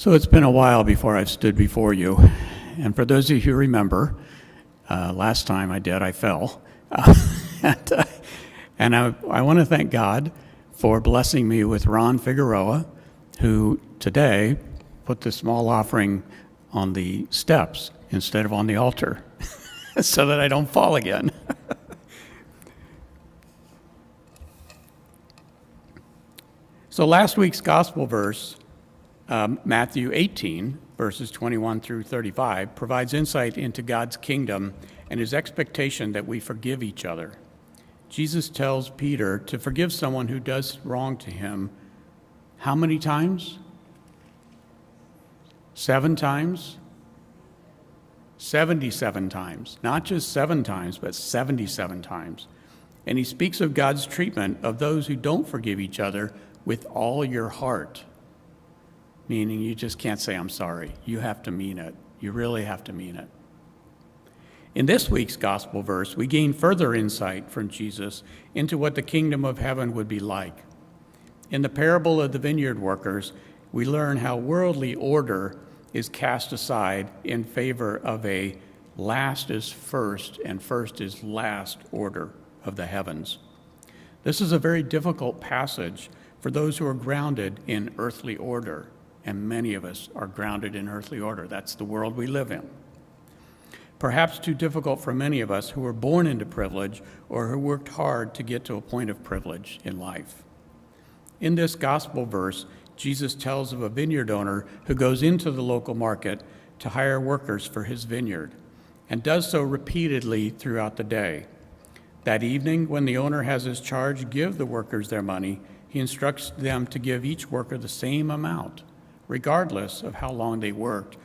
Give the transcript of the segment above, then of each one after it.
So it's been a while before I've stood before you. And for those of you who remember, last time I did, I fell. And I want to thank God for blessing me with Ron Figueroa, who today put the small offering on the steps instead of on the altar so that I don't fall again. So last week's gospel verse, Matthew 18, verses 21 through 35, provides insight into God's kingdom and his expectation that we forgive each other. Jesus tells Peter to forgive someone who does wrong to him how many times? 7 times? 77 times. Not just 7 times, but 77 times. And he speaks of God's treatment of those who don't forgive each other with all your heart. Meaning you just can't say, I'm sorry. You have to mean it. You really have to mean it. In this week's gospel verse, we gain further insight from Jesus into what the kingdom of heaven would be like. In the parable of the vineyard workers, we learn how worldly order is cast aside in favor of a last is first and first is last order of the heavens. This is a very difficult passage for those who are grounded in earthly order, and many of us are grounded in earthly order. That's the world we live in. Perhaps too difficult for many of us who were born into privilege or who worked hard to get to a point of privilege in life. In this gospel verse, Jesus tells of a vineyard owner who goes into the local market to hire workers for his vineyard and does so repeatedly throughout the day. That evening, when the owner has his charge give the workers their money, he instructs them to give each worker the same amount, regardless of how long they worked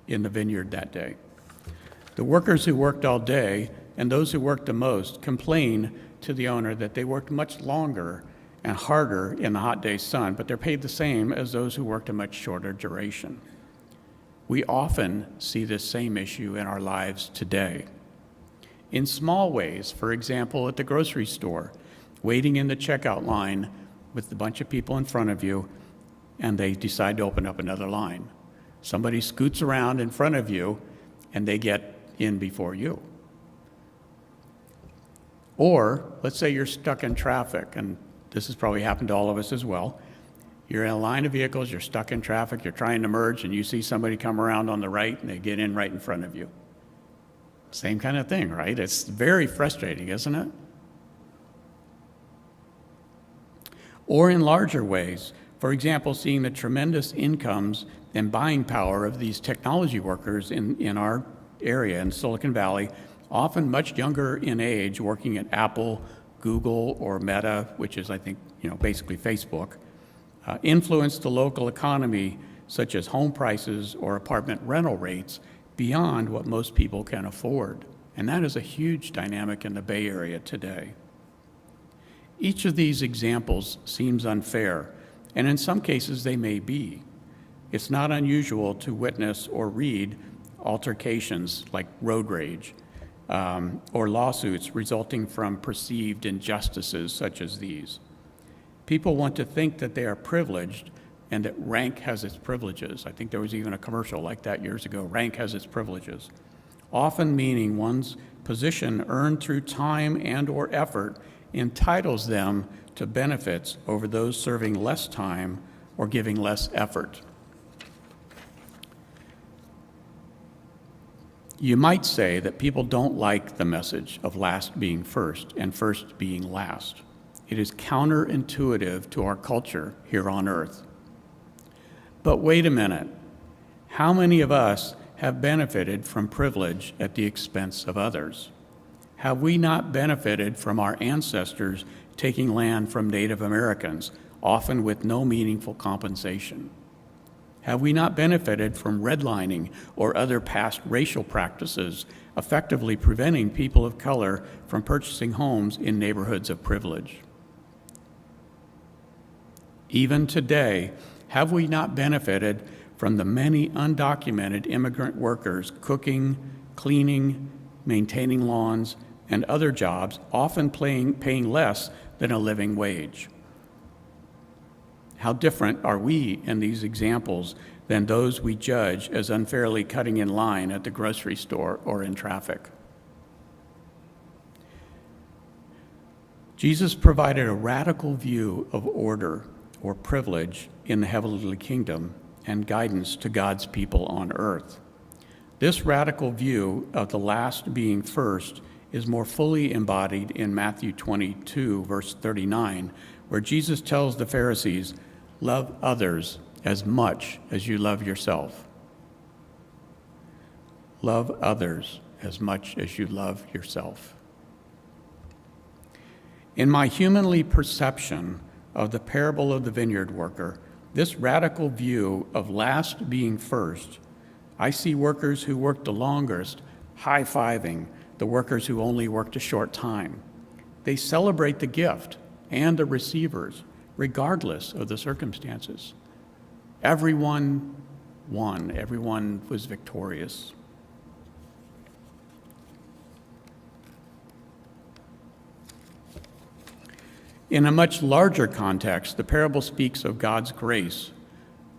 in the vineyard that day. The workers who worked all day and those who worked the most complain to the owner that they worked much longer and harder in the hot day sun, but they're paid the same as those who worked a much shorter duration. We often see this same issue in our lives today. In small ways, for example, at the grocery store, waiting in the checkout line with a bunch of people in front of you, and they decide to open up another line. Somebody scoots around in front of you, and they get in before you. Or, let's say you're stuck in traffic, and this has probably happened to all of us as well. You're in a line of vehicles, you're stuck in traffic, you're trying to merge, and you see somebody come around on the right, and they get in right in front of you. Same kind of thing, right? It's very frustrating, isn't it? Or in larger ways, for example, seeing the tremendous incomes and buying power of these technology workers in our area in Silicon Valley, often much younger in age, working at Apple, Google, or Meta, which is, I think, basically Facebook, influence the local economy, such as home prices or apartment rental rates, beyond what most people can afford. And that is a huge dynamic in the Bay Area today. Each of these examples seems unfair, and in some cases they may be. It's not unusual to witness or read altercations like road rage or lawsuits resulting from perceived injustices such as these. People want to think that they are privileged and that rank has its privileges. I think there was even a commercial like that years ago, rank has its privileges, often meaning one's position earned through time and or effort entitles them to benefits over those serving less time or giving less effort. You might say that people don't like the message of last being first and first being last. It is counterintuitive to our culture here on earth. But wait a minute. How many of us have benefited from privilege at the expense of others? Have we not benefited from our ancestors taking land from Native Americans, often with no meaningful compensation? Have we not benefited from redlining or other past racial practices, effectively preventing people of color from purchasing homes in neighborhoods of privilege? Even today, have we not benefited from the many undocumented immigrant workers cooking, cleaning, maintaining lawns, and other jobs, often paying less than a living wage? How different are we in these examples than those we judge as unfairly cutting in line at the grocery store or in traffic? Jesus provided a radical view of order or privilege in the heavenly kingdom and guidance to God's people on earth. This radical view of the last being first is more fully embodied in Matthew 22, verse 39, where Jesus tells the Pharisees, "Love others as much as you love yourself." Love others as much as you love yourself. In my humanly perception of the parable of the vineyard worker, this radical view of last being first, I see workers who worked the longest high-fiving the workers who only worked a short time. They celebrate the gift and the receivers, regardless of the circumstances. Everyone won. Everyone was victorious. In a much larger context, the parable speaks of God's grace,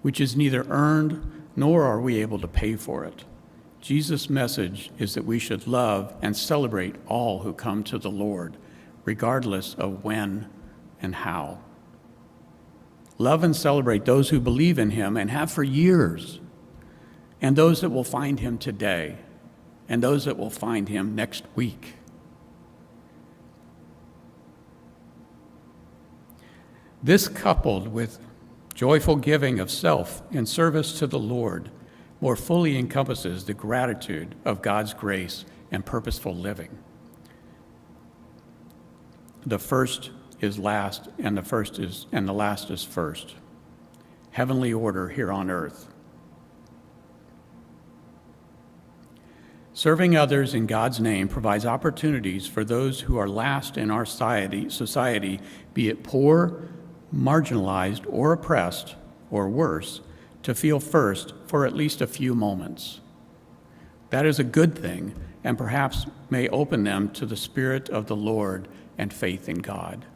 which is neither earned nor are we able to pay for it. Jesus' message is that we should love and celebrate all who come to the Lord, regardless of when and how. Love and celebrate those who believe in him and have for years, and those that will find him today, and those that will find him next week. This, coupled with joyful giving of self in service to the Lord, more fully encompasses the gratitude of God's grace and purposeful living. The first is last, and the last is first. Heavenly order here on earth. Serving others in God's name provides opportunities for those who are last in our society, be it poor, marginalized, or oppressed, or worse, to feel first for at least a few moments. That is a good thing, and perhaps may open them to the Spirit of the Lord and faith in God.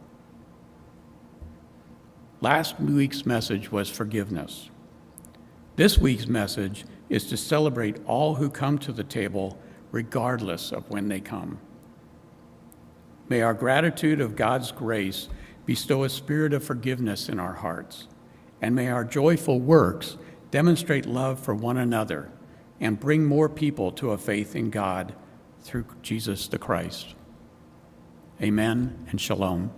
Last week's message was forgiveness. This week's message is to celebrate all who come to the table, regardless of when they come. May our gratitude of God's grace bestow a spirit of forgiveness in our hearts, and may our joyful works demonstrate love for one another and bring more people to a faith in God through Jesus the Christ. Amen and shalom.